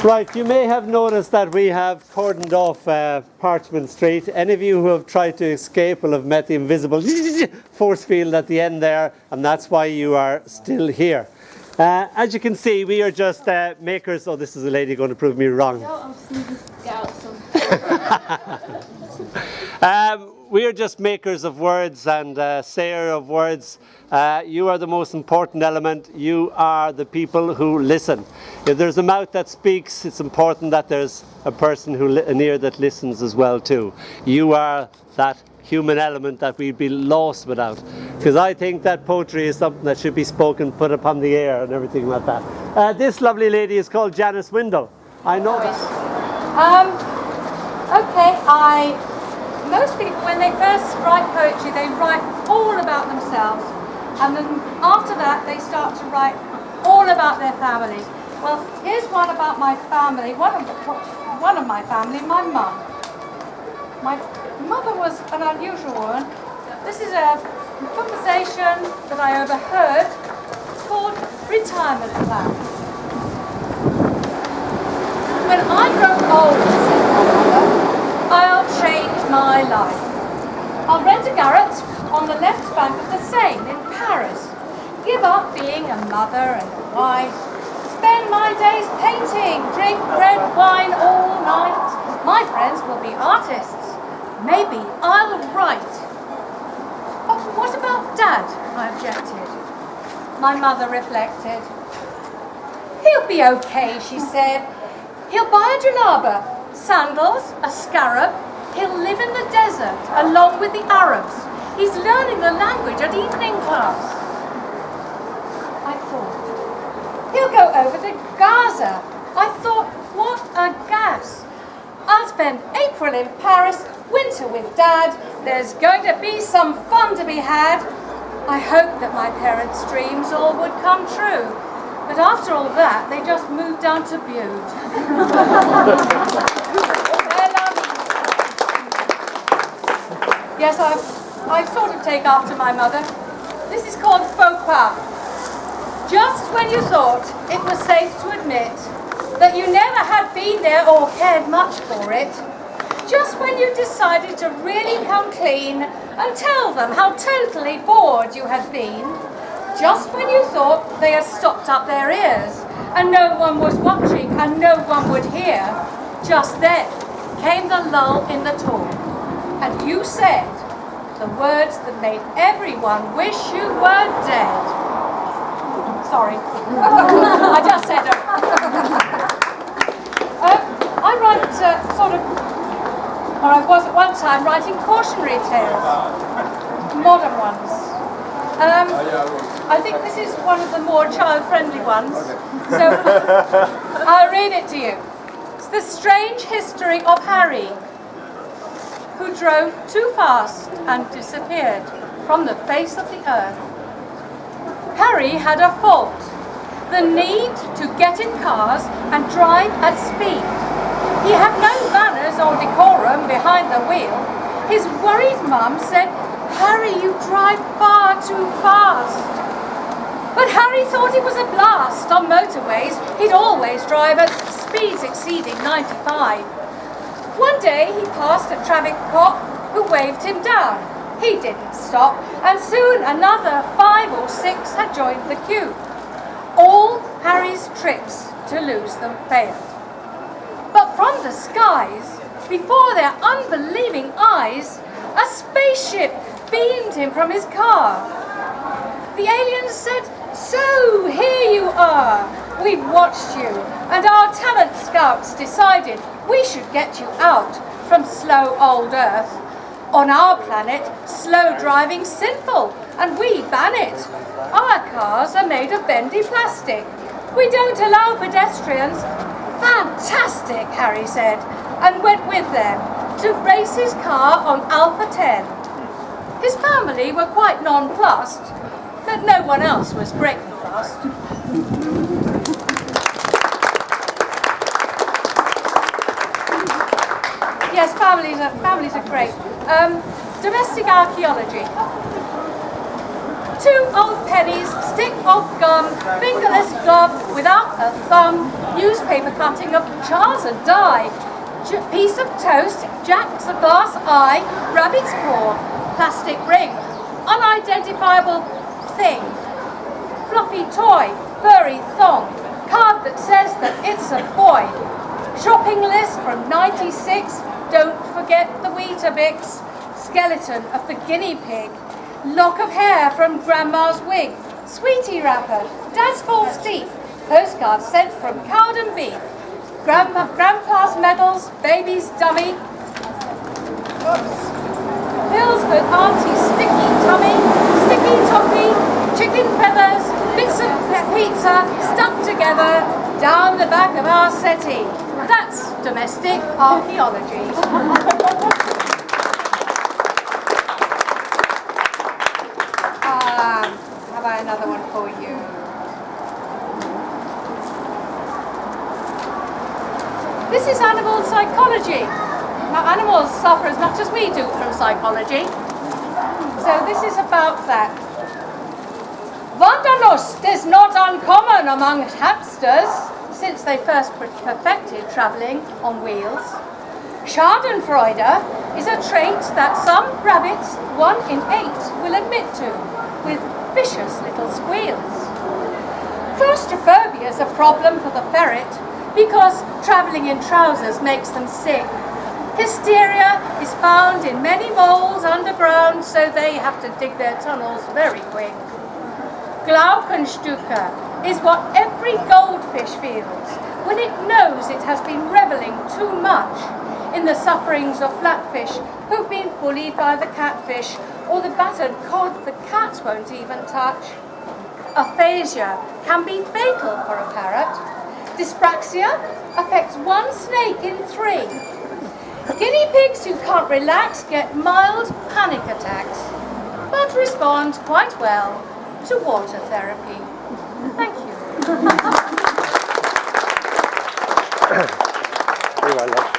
Right, you may have noticed that we have cordoned off Parchment Street. Any of you who have tried to escape will have met the invisible force field at the end there, and that's why you are still here. As you can see, we are just makers. Oh, this is a lady going to prove me wrong. No, I'll just need to get out some. We are just makers of words and sayer of words. You are the most important element. You are the people who listen. If there's a mouth that speaks, it's important that there's a person an ear that listens as well too. You are that human element that we'd be lost without. Because I think that poetry is something that should be spoken, put upon the air and everything like that. This lovely lady is called Janice Windle. I know that. Okay, most people, when they first write poetry, they write all about themselves, and then after that they start to write all about their families. Well, here's one about my family, one of my family, my mum. My mother was an unusual woman. This is a conversation that I overheard. It's called Retirement Plan. When I grow old, said my mother, I'll change my life. I'll rent a garret on the left bank of the Seine in Paris. Give up being a mother and a wife. Spend my days painting, drink red wine all night. My friends will be artists. Maybe I'll write. But what about Dad? I objected. My mother reflected. He'll be okay, she said. He'll buy a jalaba, sandals, a scarab. He'll live in the desert along with the Arabs. He's learning the language at evening class. I thought, he'll go over to Gaza. I thought, what a gas. I'll spend April in Paris, winter with Dad. There's going to be some fun to be had. I hoped that my parents' dreams all would come true. But after all that, they just moved down to Bude. Yes, I sort of take after my mother. This is called faux pas. Just when you thought it was safe to admit that you never had been there or cared much for it, just when you decided to really come clean and tell them how totally bored you had been, just when you thought they had stopped up their ears and no one was watching and no one would hear, just then came the lull in the talk. And you said the words that made everyone wish you were dead. Sorry, I just said it. I write or I was at one time writing cautionary tales, modern ones. I think this is one of the more child-friendly ones, so I'll read it to you. It's the strange history of Harry, who drove too fast and disappeared from the face of the earth. Harry had a fault, the need to get in cars and drive at speed. He had no manners or decorum behind the wheel. His worried mum said, "Harry, you drive far too fast." But Harry thought it was a blast. On motorways, he'd always drive at speeds exceeding 95. One day he passed a traffic cop who waved him down. He didn't stop, and soon another 5 or 6 had joined the queue. All Harry's tricks to lose them failed. But from the skies, before their unbelieving eyes, a spaceship beamed him from his car. The aliens said, "So, here you are. We've watched you, and our talent scouts decided we should get you out from slow old Earth. On our planet, slow driving's sinful, and we ban it. Our cars are made of bendy plastic. We don't allow pedestrians." "Fantastic," Harry said, and went with them to race his car on Alpha 10. His family were quite nonplussed, but no one else was greatly fussed. Yes, families are great. Domestic archaeology. 2 old pennies, stick of gum, fingerless glove without a thumb, newspaper cutting of Charles and Di, piece of toast, Jack's a glass eye, rabbit's paw, plastic ring, unidentifiable thing, fluffy toy, furry thong, card that says that it's a boy, shopping list from 96, don't forget the Weetabix, skeleton of the guinea pig, lock of hair from grandma's wig, sweetie wrapper, dad's false teeth, postcard sent from Cowden Beef, grandpa's medals, baby's dummy, pills for auntie's sticky tummy, sticky toffee, chicken feathers, bits of pizza stuck together down the back of our settee. That's domestic archaeology. Have I another one for you? This is animal psychology. Now, animals suffer as much as we do from psychology. So this is about that. Wanderlust is not uncommon among hamsters since they first perfected travelling on wheels. Schadenfreude is a trait that some rabbits, 1 in 8, will admit to, with vicious little squeals. Claustrophobia is a problem for the ferret because travelling in trousers makes them sick. Hysteria is found in many moles underground, so they have to dig their tunnels very quick. Glaukenstuke is what every goldfish feels when it knows it has been revelling too much in the sufferings of flatfish who've been bullied by the catfish or the battered cod the cats won't even touch. Aphasia can be fatal for a parrot. Dyspraxia affects 1 snake in 3. Guinea pigs who can't relax get mild panic attacks, but respond quite well to water therapy. Thank you. Very well, love.